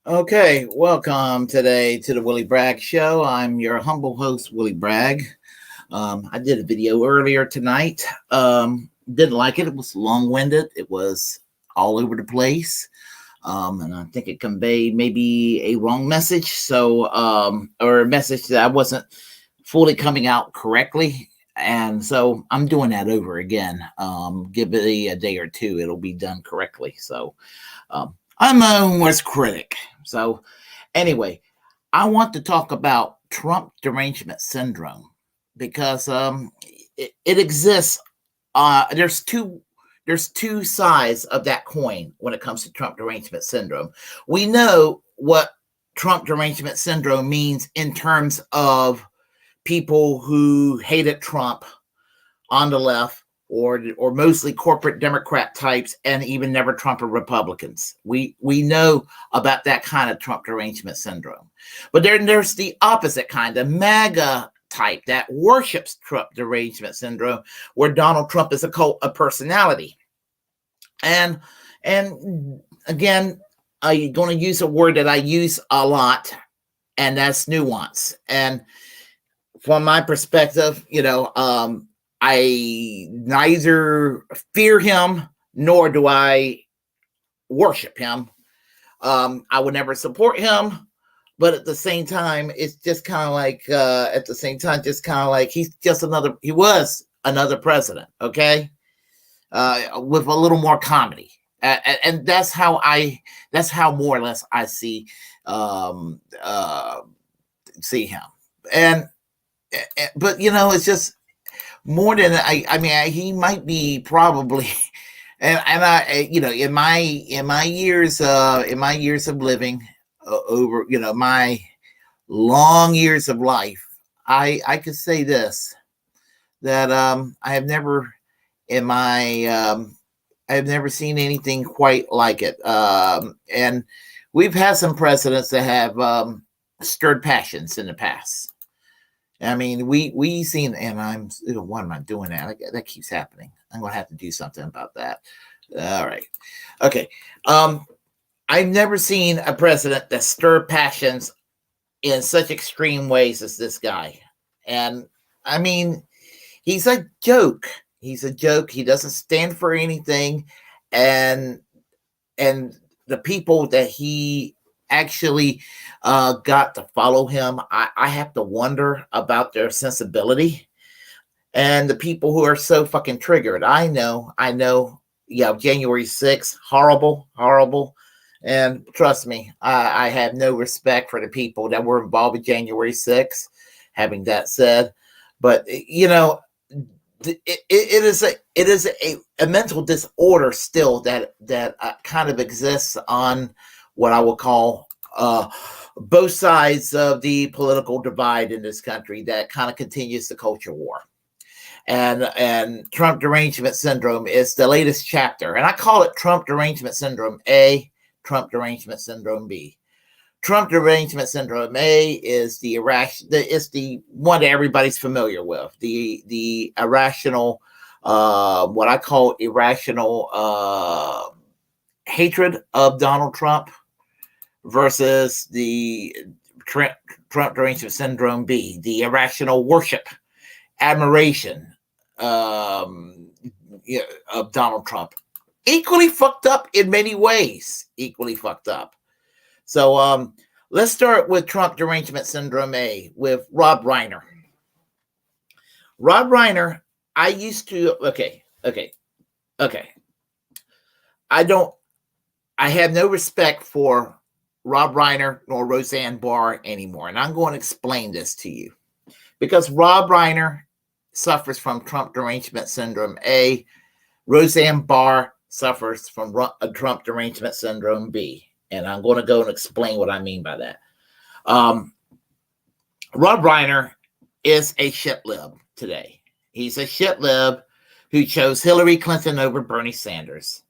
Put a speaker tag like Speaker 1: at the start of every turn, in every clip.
Speaker 1: Okay, welcome today to the Willie Bragg Show. I'm your humble host, Willie Bragg. I did a video earlier tonight. Didn't like it. It was long-winded. It was all over the place. And I think it conveyed maybe a wrong message. So, or a message that I wasn't fully coming out correctly. And so I'm doing that over again. Give it a day or two. It'll be done correctly. So, I'm my own worst critic. So anyway, I want to talk about Trump derangement syndrome because it exists. There's two sides of that coin when it comes to Trump derangement syndrome. We know what Trump derangement syndrome means in terms of people who hated Trump on the left, or mostly corporate Democrat types, and even never Trumper Republicans. We know about that kind of Trump derangement syndrome. But then there's the opposite kind, the MAGA type that worships Trump derangement syndrome, where Donald Trump is a cult of personality. And again, I'm going to use a word that I use a lot, and that's nuance. And from my perspective, I neither fear him nor do I worship him. I would never support him, but at the same time, it's just kind of like, he was another president, okay? With a little more comedy. And that's how more or less I see him. But it's just, more than he might be probably, and I, in my years of living, over my long years of life, I could say this, that I have never seen anything quite like it. And we've had some presidents that have stirred passions in the past. I mean, we seen, and why am I doing that? That keeps happening. I'm going to have to do something about that. All right. Okay. I've never seen a president that stirred passions in such extreme ways as this guy. And I mean, he's a joke. He's a joke. He doesn't stand for anything. And the people that he actually got to follow him, I have to wonder about their sensibility. And the people who are so fucking triggered. I know, yeah, January 6th, horrible. And trust me, I have no respect for the people that were involved with January 6th, having that said. But, you know, it is a mental disorder still that kind of exists on what I will call both sides of the political divide in this country that kind of continues the culture war. And Trump Derangement Syndrome is the latest chapter. And I call it Trump Derangement Syndrome A, Trump Derangement Syndrome B. Trump Derangement Syndrome A is the one that everybody's familiar with. The irrational, what I call irrational hatred of Donald Trump versus the Trump Derangement Syndrome B, the irrational worship, admiration of Donald Trump. Equally fucked up in many ways. Equally fucked up. So let's start with Trump Derangement Syndrome A with Rob Reiner. Rob Reiner, I used to, okay. I have no respect for Rob Reiner nor Roseanne Barr anymore. And I'm going to explain this to you. Because Rob Reiner suffers from Trump Derangement Syndrome A. Roseanne Barr suffers from Trump Derangement Syndrome B. And I'm going to go and explain what I mean by that. Rob Reiner is a shit lib today. He's a shit lib who chose Hillary Clinton over Bernie Sanders.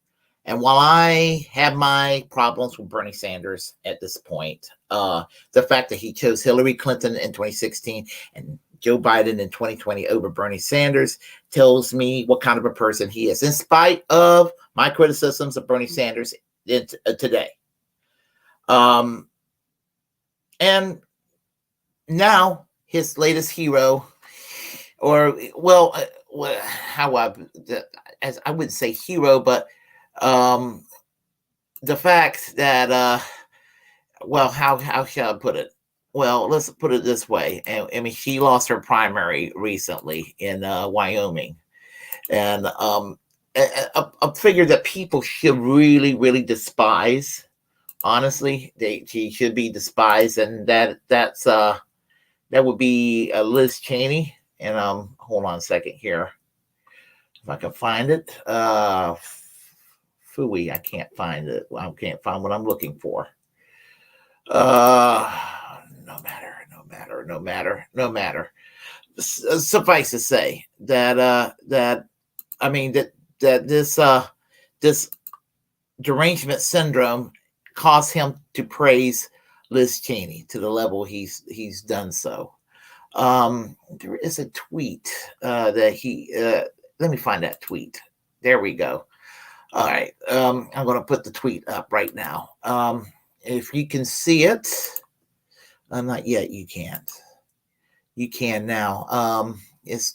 Speaker 1: And while I have my problems with Bernie Sanders at this point, the fact that he chose Hillary Clinton in 2016 and Joe Biden in 2020 over Bernie Sanders tells me what kind of a person he is, in spite of my criticisms of Bernie Sanders today. And now his latest hero, or as I wouldn't say hero, but the fact that how shall I put it? Well, let's put it this way. I mean, she lost her primary recently in Wyoming, and a figure that people should really despise. Honestly, she should be despised, and that would be Liz Cheney. And hold on a second here, if I can find it. Phooey, I can't find it. I can't find what I'm looking for. No matter. Suffice to say that this derangement syndrome caused him to praise Liz Cheney to the level he's done so. There is a tweet that he let me find that tweet. There we go. All right. I'm going to put the tweet up right now. If you can see it, not yet. You can't. You can now. It's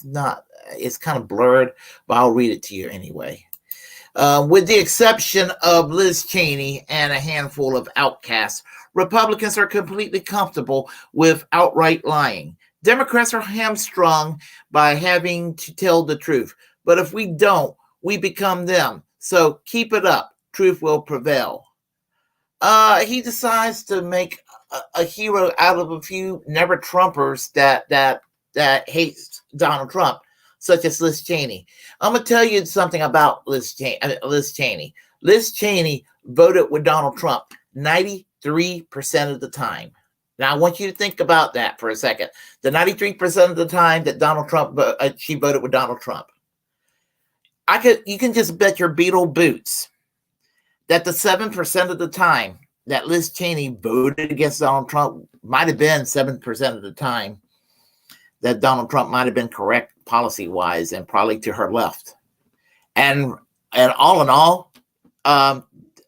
Speaker 1: kind of blurred, but I'll read it to you anyway. With the exception of Liz Cheney and a handful of outcasts, Republicans are completely comfortable with outright lying. Democrats are hamstrung by having to tell the truth. But if we don't, we become them. So keep it up. Truth will prevail. He decides to make a hero out of a few never Trumpers that hates Donald Trump, such as Liz Cheney. I'm gonna tell you something about Liz Cheney. Liz Cheney voted with Donald Trump 93% of the time. Now I want you to think about that for a second. The 93% of the time that Donald Trump she voted with Donald Trump. You can just bet your beetle boots that the 7% of the time that Liz Cheney voted against Donald Trump might have been 7% of the time that Donald Trump might have been correct policy-wise and probably to her left. And all in all,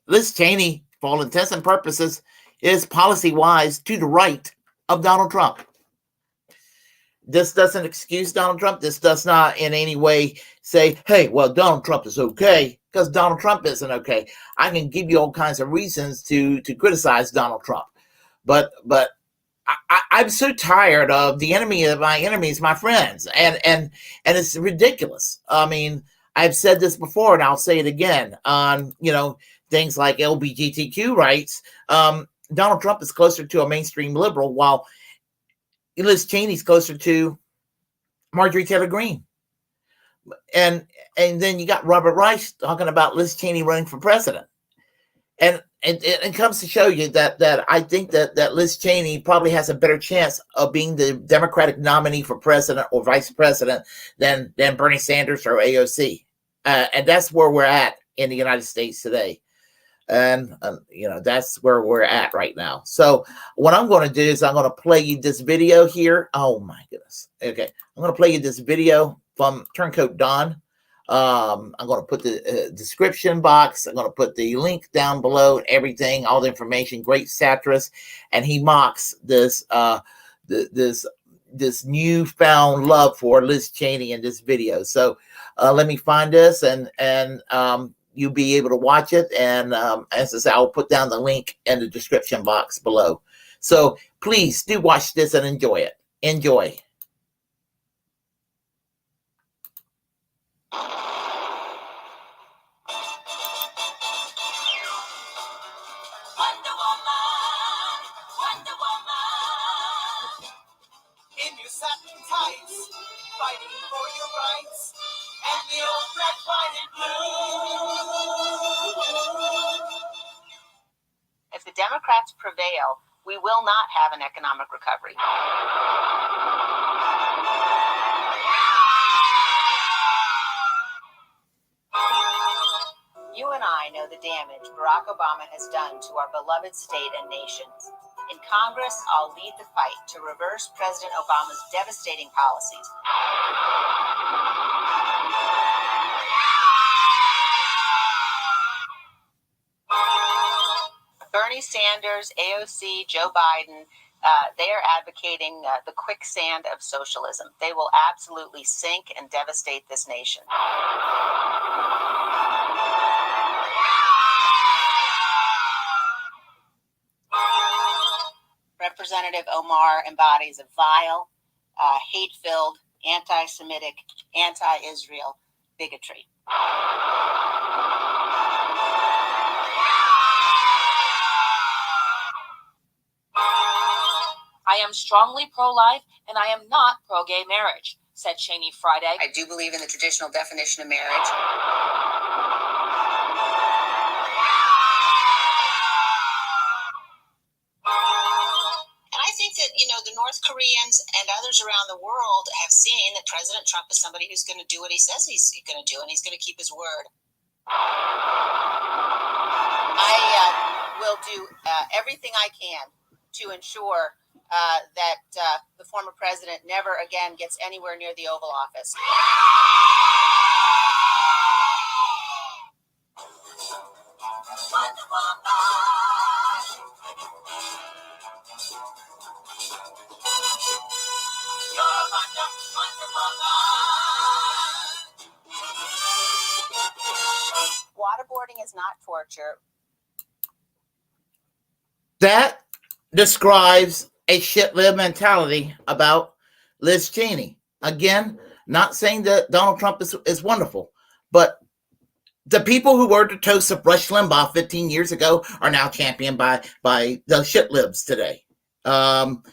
Speaker 1: Liz Cheney, for all intents and purposes, is policy-wise to the right of Donald Trump. This doesn't excuse Donald Trump. This does not in any way say, hey, well, Donald Trump is okay because Donald Trump isn't okay. I can give you all kinds of reasons to criticize Donald Trump, but I'm so tired of the enemy of my enemies, my friends, and it's ridiculous. I mean, I've said this before, and I'll say it again on things like LGBTQ rights. Donald Trump is closer to a mainstream liberal, while Liz Cheney's closer to Marjorie Taylor Greene. And then you got Robert Reich talking about Liz Cheney running for president. And it comes to show you that I think that Liz Cheney probably has a better chance of being the Democratic nominee for president or vice president than Bernie Sanders or AOC. And that's where we're at in the United States today. And, that's where we're at right now. So what I'm going to do is I'm going to play you this video here. Oh, my goodness. Okay. I'm going to play you this video from Turncoat Don. I'm going to put the description box. I'm going to put the link down below and everything, all the information. Great satirist. And he mocks this this newfound love for Liz Cheney in this video. So let me find this and you'll be able to watch it. And as I say, I'll put down the link in the description box below. So please do watch this and enjoy it. Enjoy.
Speaker 2: In your satin tights, fighting for your rights, and the old black, white, and blue. If the Democrats prevail, we will not have an economic recovery. You and I know the damage Barack Obama has done to our beloved state and nations. In Congress, I'll lead the fight to reverse President Obama's devastating policies. Bernie Sanders, AOC, Joe Biden, they are advocating the quicksand of socialism. They will absolutely sink and devastate this nation. Representative Omar embodies a vile, hate-filled, anti-Semitic, anti-Israel bigotry. I am strongly pro-life, and I am not pro-gay marriage, said Cheney Friday. I do believe in the traditional definition of marriage. The North Koreans and others around the world have seen that President Trump is somebody who's going to do what he says he's going to do, and he's going to keep his word. I will do everything I can to ensure that the former president never again gets anywhere near the Oval Office. Waterboarding is not torture.
Speaker 1: That describes a shit-lib mentality about Liz Cheney. Again, not saying that Donald Trump is wonderful, but the people who were the toast of Rush Limbaugh 15 years ago are now championed by the shit-libs today. What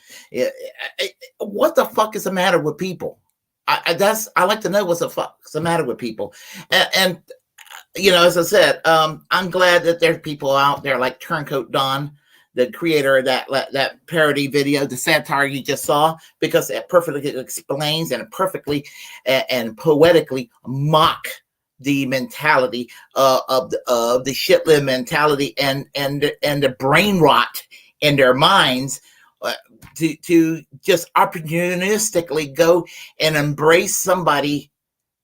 Speaker 1: the fuck is the matter with people? I like to know what's the matter with people. And as I said, I'm glad that there's people out there like Turncoat Don, the creator of that parody video, the satire you just saw, because it perfectly explains and perfectly and poetically mock the mentality of the shit-lib mentality and the brain rot in their minds to just opportunistically go and embrace somebody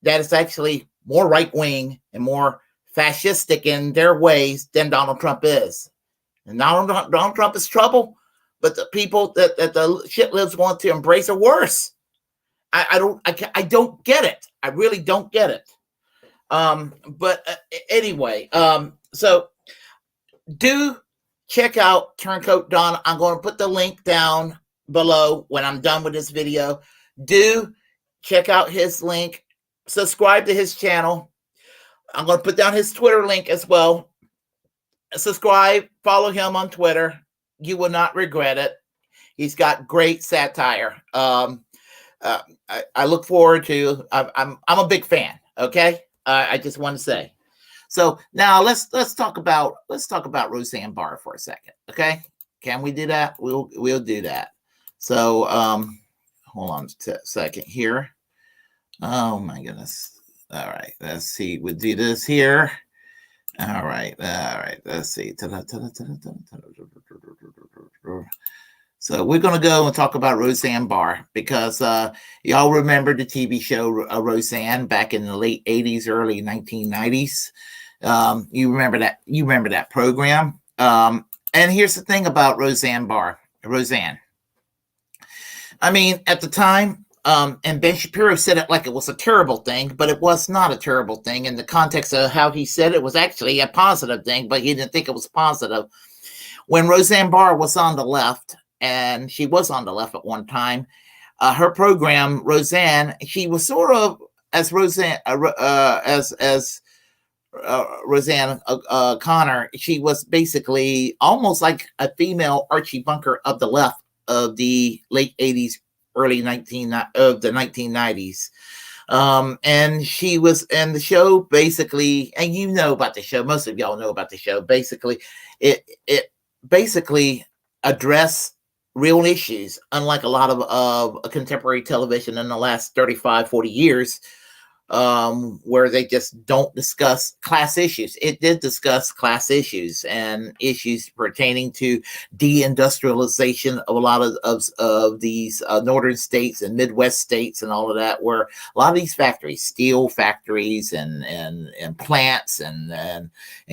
Speaker 1: that is actually more right-wing and more fascistic in their ways than Donald Trump is. And Donald Trump is trouble, but the people that the shit-libs want to embrace are worse. I don't get it. I really don't get it. But anyway, so do check out Turncoat Don. I'm going to put the link down below when I'm done with this video. Do check out his link. Subscribe to his channel. I'm going to put down his Twitter link as well. Subscribe, follow him on Twitter. You will not regret it. He's got great satire. I look forward to. I'm a big fan. Okay, I just want to say. So now let's talk about Roseanne Barr for a second. Okay, can we do that? We'll do that. So hold on a second here. Oh my goodness. All right, let's see. We'll do this here. All right. Let's see. So we're going to go and talk about Roseanne Barr because y'all remember the TV show Roseanne back in the late 80s, early 1990s. You remember that program. And here's the thing about Roseanne Barr. Roseanne. I mean, at the time, and Ben Shapiro said it like it was a terrible thing, but it was not a terrible thing. In the context of how he said it was actually a positive thing, but he didn't think it was positive. When Roseanne Barr was on the left, and she was on the left at one time, her program, Roseanne, she was sort of as Roseanne, Roseanne Connor. She was basically almost like a female Archie Bunker of the left of the late 80s, early 1990s. And she was in the show basically, and you know about the show, most of y'all know about the show. Basically, it basically addressed real issues, unlike a lot of contemporary television in the last 35, 40 years, where they just don't discuss class issues. It did discuss class issues and issues pertaining to deindustrialization of a lot of these northern states and Midwest states and all of that, where a lot of these factories, steel factories and plants and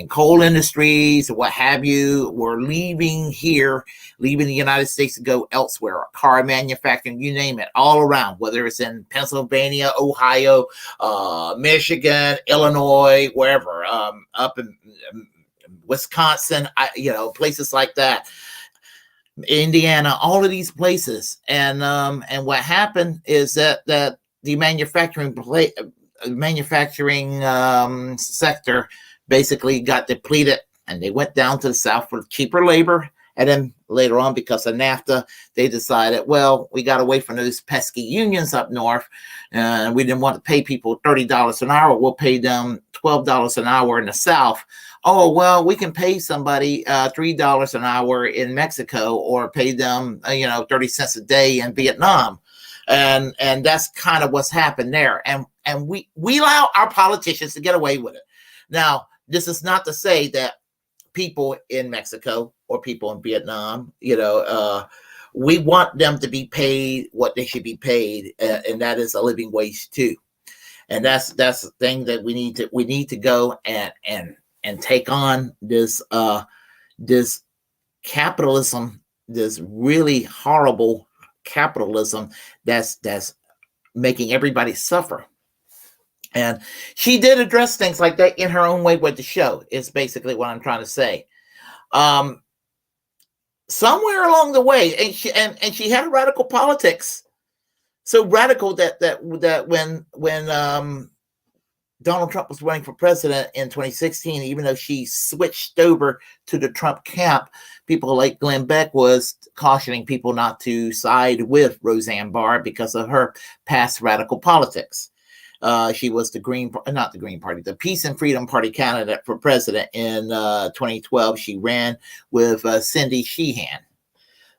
Speaker 1: coal industries, what have you, were leaving the United States to go elsewhere. Car manufacturing, you name it, all around, whether it's in Pennsylvania, Ohio, Michigan, Illinois, wherever, up in Wisconsin, places like that, Indiana, all of these places. And what happened is that the manufacturing sector basically got depleted, and they went down to the South for cheaper labor. And then later on, because of NAFTA, they decided, well, we got away from those pesky unions up north, and we didn't want to pay people $30 an hour. We'll pay them $12 an hour in the South. Oh, well, we can pay somebody $3 an hour in Mexico, or pay them 30 cents a day in Vietnam. And that's kind of what's happened there. And we allow our politicians to get away with it. Now, this is not to say that people in Mexico or people in Vietnam, we want them to be paid what they should be paid, and that is a living wage too. And that's the thing that we need to go and take on this capitalism, this really horrible capitalism that's making everybody suffer. And she did address things like that in her own way with the show, is basically what I'm trying to say. Somewhere along the way, and she had radical politics, so radical that when Donald Trump was running for president in 2016, even though she switched over to the Trump camp, people like Glenn Beck was cautioning people not to side with Roseanne Barr because of her past radical politics. She was the Peace and Freedom Party candidate for president in 2012. She ran with Cindy Sheehan.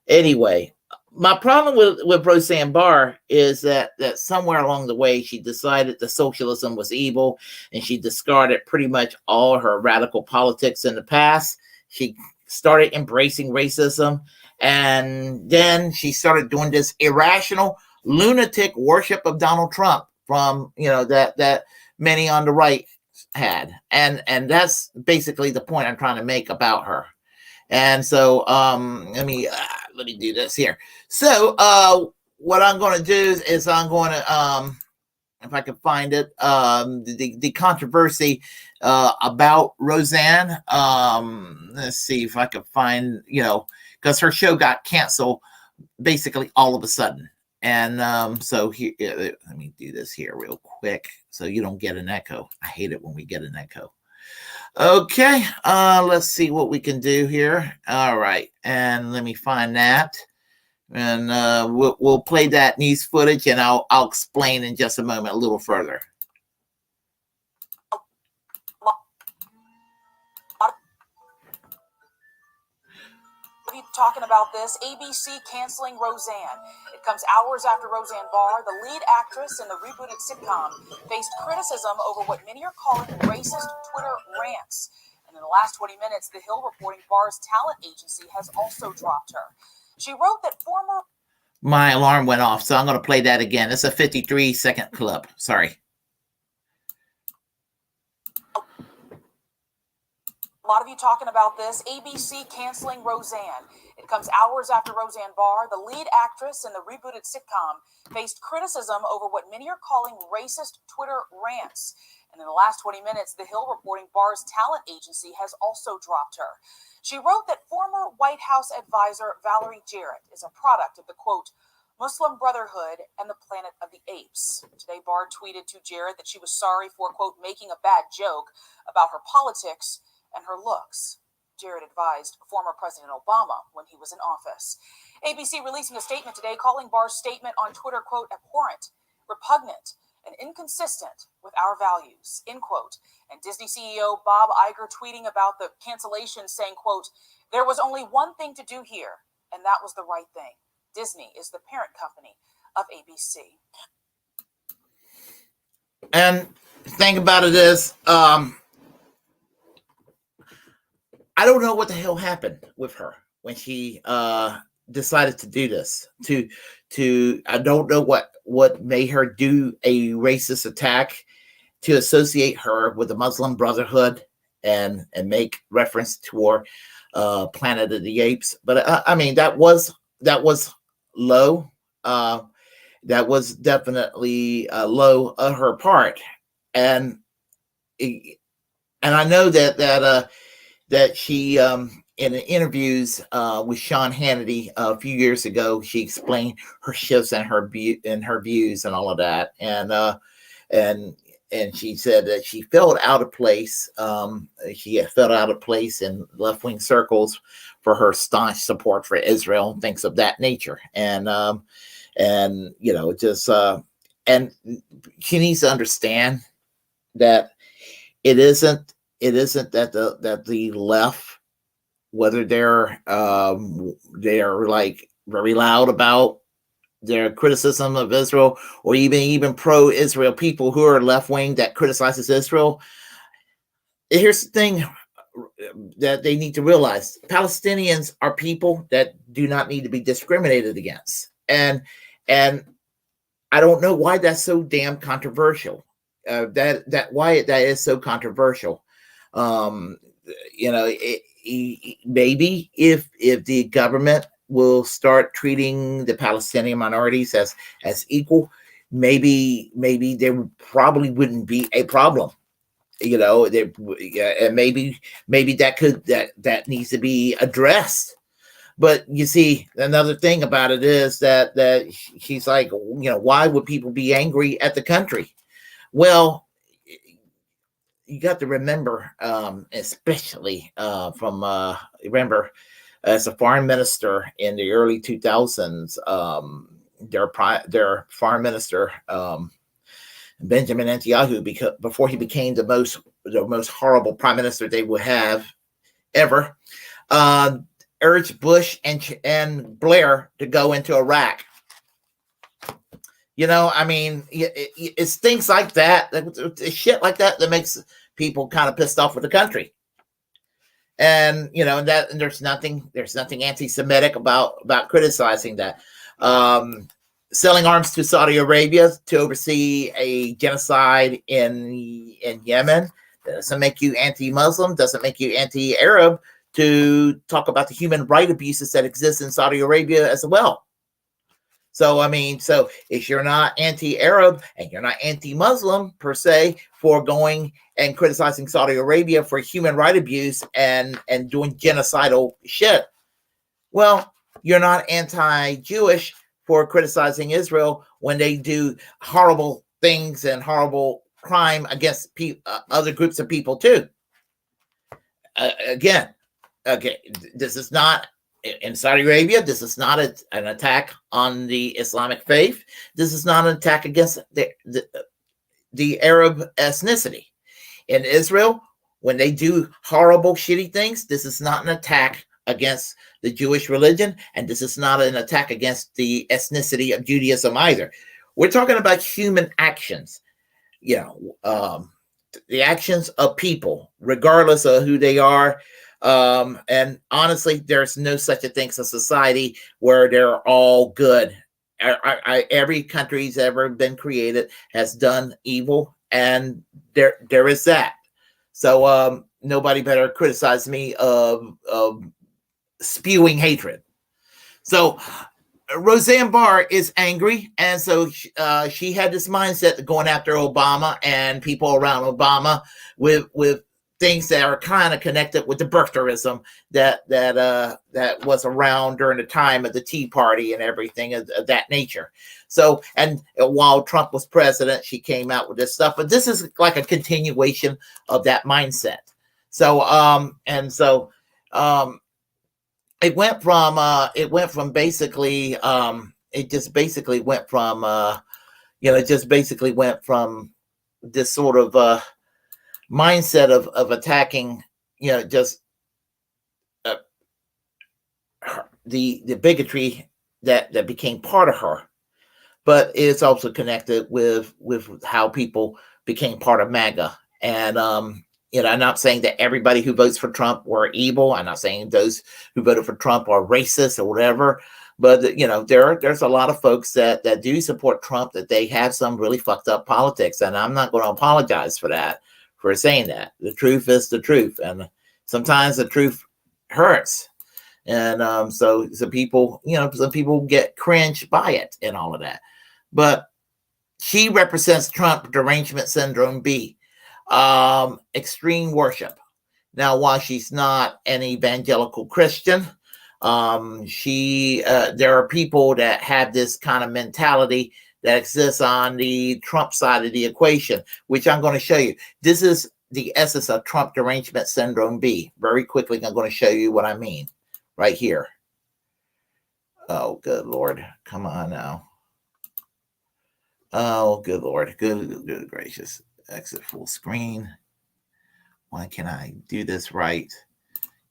Speaker 1: Anyway, my problem with Roseanne Barr is that somewhere along the way, she decided that socialism was evil, and she discarded pretty much all her radical politics in the past. She started embracing racism, and then she started doing this irrational, lunatic worship of Donald Trump from that many on the right had, and that's basically the point I'm trying to make about her. And so let me do this here. So what I'm going to do is I'm going to if I can find it, the controversy about Roseanne. Let's see if I can find, because her show got canceled basically all of a sudden. And so here, let me do this here real quick so you don't get an echo. I hate it when we get an echo. Okay, let's see what we can do here. All right, and let me find that. And we'll play that news footage, and I'll explain in just a moment a little further.
Speaker 3: Talking about this, ABC canceling Roseanne. It comes hours after Roseanne Barr, the lead actress in the rebooted sitcom, faced criticism over what many are calling racist Twitter rants. And in the last 20 minutes, The Hill reporting Barr's talent agency has also dropped her. She wrote that former...
Speaker 1: My alarm went off, so I'm going to play that again. It's a 53-second clip. Sorry.
Speaker 3: A lot of you talking about this. ABC canceling Roseanne. It comes hours after Roseanne Barr, the lead actress in the rebooted sitcom, faced criticism over what many are calling racist Twitter rants. And in the last 20 minutes, The Hill reporting Barr's talent agency has also dropped her. She wrote that former White House advisor Valerie Jarrett is a product of the, quote, Muslim Brotherhood and the Planet of the Apes. Today, Barr tweeted to Jarrett that she was sorry for, quote, making a bad joke about her politics and her looks. Jarrett advised former President Obama when he was in office. ABC releasing a statement today calling Barr's statement on Twitter, quote, abhorrent, repugnant, and inconsistent with our values, end quote. And Disney CEO Bob Iger tweeting about the cancellation saying, quote, there was only one thing to do here, and that was the right thing. Disney is the parent company of ABC.
Speaker 1: And the thing about it is, I don't know what the hell happened with her when she decided to do this. I don't know what made her do a racist attack to associate her with the Muslim Brotherhood and make reference to her Planet of the Apes. But I mean, that was low. That was definitely low of her part, and I know that she in the interviews with Sean Hannity a few years ago, she explained her shifts and her views and all of that, and she said that she felt out of place. She felt out of place in left-wing circles for her staunch support for Israel and things of that nature, and and she needs to understand that it isn't that the left, whether they're like very loud about their criticism of Israel, or even pro-Israel people who are left-wing that criticizes Israel. Here's the thing that they need to realize: Palestinians are people that do not need to be discriminated against, and I don't know why that's so damn controversial. Why that is so controversial. Maybe if the government will start treating the Palestinian minorities as equal, maybe there probably wouldn't be a problem. And maybe that needs to be addressed. But you see, another thing about it is that she's like, why would people be angry at the country? Well, you got to remember, especially remember as a foreign minister in the early 2000s, their foreign minister, Benjamin Netanyahu, before he became the most horrible prime minister they would have ever, urged Bush and Blair to go into Iraq. It's things like that, it's shit like that makes people kind of pissed off with the country. And there's nothing anti-Semitic about criticizing that. Selling arms to Saudi Arabia to oversee a genocide in Yemen doesn't make you anti-Muslim, doesn't make you anti-Arab to talk about the human rights abuses that exist in Saudi Arabia as well. So, I mean, so if you're not anti-Arab and you're not anti-Muslim per se for going and criticizing Saudi Arabia for human rights abuse and doing genocidal shit, well, you're not anti-Jewish for criticizing Israel when they do horrible things and horrible crime against other groups of people too. Again, okay, this is not in Saudi Arabia. This is not an attack on the Islamic faith. This is not an attack against the Arab ethnicity. In Israel, when they do horrible, shitty things, this is not an attack against the Jewish religion, and this is not an attack against the ethnicity of Judaism either. We're talking about human actions, the actions of people, regardless of who they are. And honestly, there's no such a thing as a society where they're all good. Every country's ever been created has done evil, and there is that. So nobody better criticize me of spewing hatred. So Roseanne Barr is angry, and so she had this mindset of going after Obama and people around Obama with things that are kind of connected with the birtherism that was around during the time of the Tea Party and everything of that nature. So, and while Trump was president, she came out with this stuff, but this is like a continuation of that mindset. So, it went from basically, it just basically went from this sort of mindset of attacking, just the bigotry that became part of her, but it's also connected with how people became part of MAGA. And I'm not saying that everybody who votes for Trump were evil. I'm not saying those who voted for Trump are racist or whatever. But there's a lot of folks that do support Trump, that they have some really fucked up politics, and I'm not going to apologize for that, for saying that. The truth is the truth, and sometimes the truth hurts. And so people, some people get cringe by it and all of that. But she represents Trump Derangement Syndrome B, extreme worship. Now, while she's not an evangelical Christian, there are people that have this kind of mentality that exists on the Trump side of the equation, which I'm going to show you. This is the essence of Trump Derangement Syndrome B. Very quickly, I'm going to show you what I mean right here. Oh, good Lord. Come on now. Oh, good Lord. Good gracious. Exit full screen. Why can't I do this right?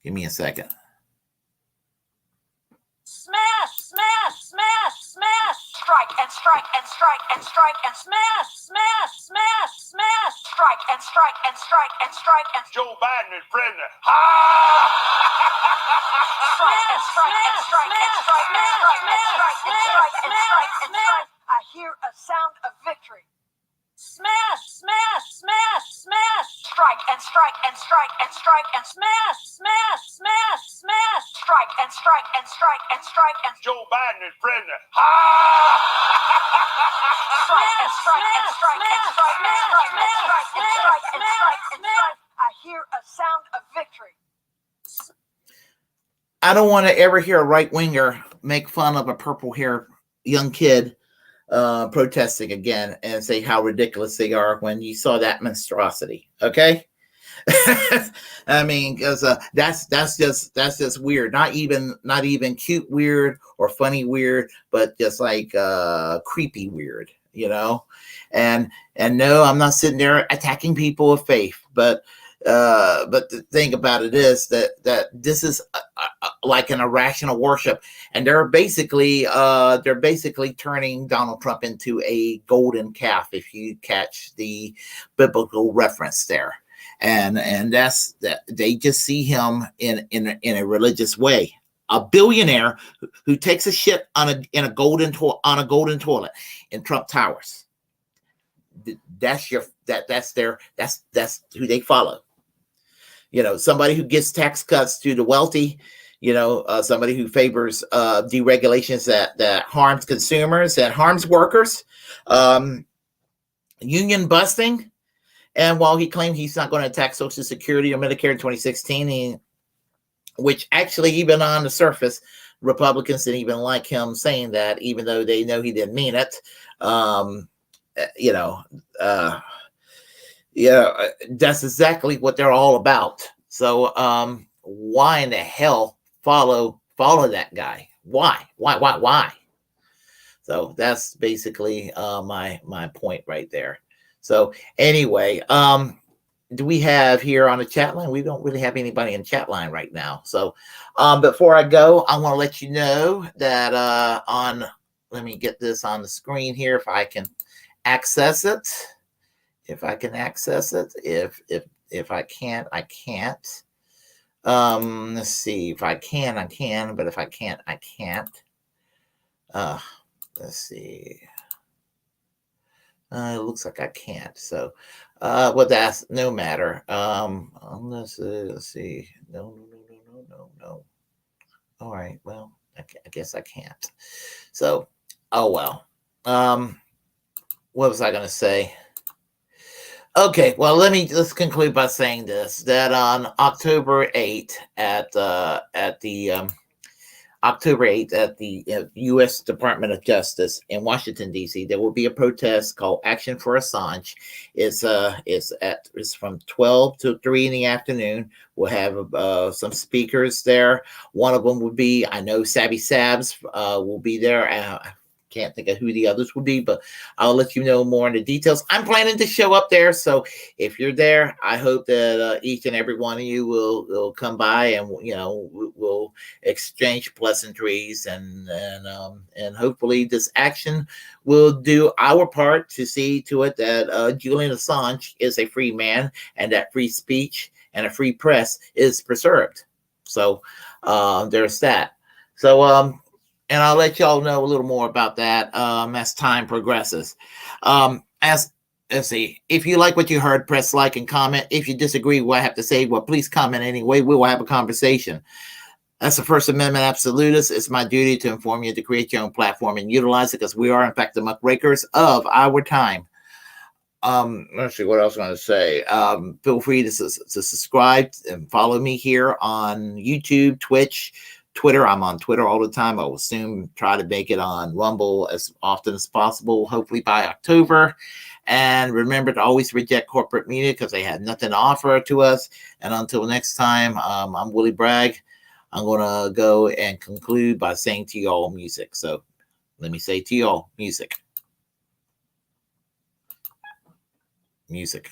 Speaker 1: Give me a second.
Speaker 3: Smash, smash, smash, smash. Strike and strike and strike and strike and smash, smash, smash, smash. Strike and strike and strike and strike and
Speaker 4: Joe Biden is president.
Speaker 3: smash, strike and strike and strike and strike and strike and strike and strike and strike. I hear a sound of victory. Smash, smash, smash, smash. Strike and strike and strike and strike and smash, smash, smash, smash. Strike and strike and strike and strike and
Speaker 4: Joe Biden is president.
Speaker 3: strike and strike and strike and strike and strike and strike and strike and strike and strike. I hear a sound of victory.
Speaker 1: I don't want to ever hear a right-winger make fun of a purple-haired young kid protesting again and say how ridiculous they are when you saw that monstrosity. Okay. I mean, because that's just weird. Not even cute weird or funny weird, but just like creepy weird, and no, I'm not sitting there attacking people of faith, but the thing about it is that this is like an irrational worship, and they're basically turning Donald Trump into a golden calf, if you catch the biblical reference there, and that's that they just see him in a religious way. A billionaire who takes a shit on a golden toilet in Trump Towers. That's who they follow. Somebody who gives tax cuts to the wealthy, somebody who favors deregulations that harms consumers and harms workers, union busting. And while he claimed he's not going to attack Social Security or Medicare in 2016, which actually, even on the surface, Republicans didn't even like him saying that, even though they know he didn't mean it. That's exactly what they're all about. So why in the hell follow that guy? Why? So that's basically my point right there. So anyway, do we have here on the chat line? We don't really have anybody in the chat line right now. So before I go, I want to let you know that let me get this on the screen here if I can access it. If I can access it. If I can't, I can't. Let's see. If I can, I can, but if I can't, I can't. Let's see. It looks like I can't. So well, that's no matter. Unless let's see. No. All right. Well, I guess I can't. So, oh well. What was I going to say? Okay, well, let's conclude by saying this: that on October 8th at the U.S. Department of Justice in Washington, D.C., there will be a protest called Action for Assange. It's from 12 to 3 in the afternoon. We'll have some speakers there. One of them would be, I know Savvy Sabs will be there. Can't think of who the others will be, but I'll let you know more in the details. I'm planning to show up there, so if you're there, I hope that each and every one of you will come by, and we'll exchange pleasantries, and hopefully this action will do our part to see to it that Julian Assange is a free man, and that free speech and a free press is preserved. So there's that. So and I'll let y'all know a little more about that as time progresses. Let's see. If you like what you heard, press like and comment. If you disagree with what I have to say, well, please comment anyway. We will have a conversation. As a First Amendment absolutist, it's my duty to inform you to create your own platform and utilize it, because we are, in fact, the muckrakers of our time. Let's see what else I'm going to say. Feel free to subscribe and follow me here on YouTube, Twitch, Twitter. I'm on Twitter all the time. I will soon try to make it on Rumble as often as possible, hopefully by October. And remember to always reject corporate media, because they have nothing to offer to us. And until next time, I'm Willie Bragg. I'm going to go and conclude by saying to y'all music. So let me say to y'all music. Music.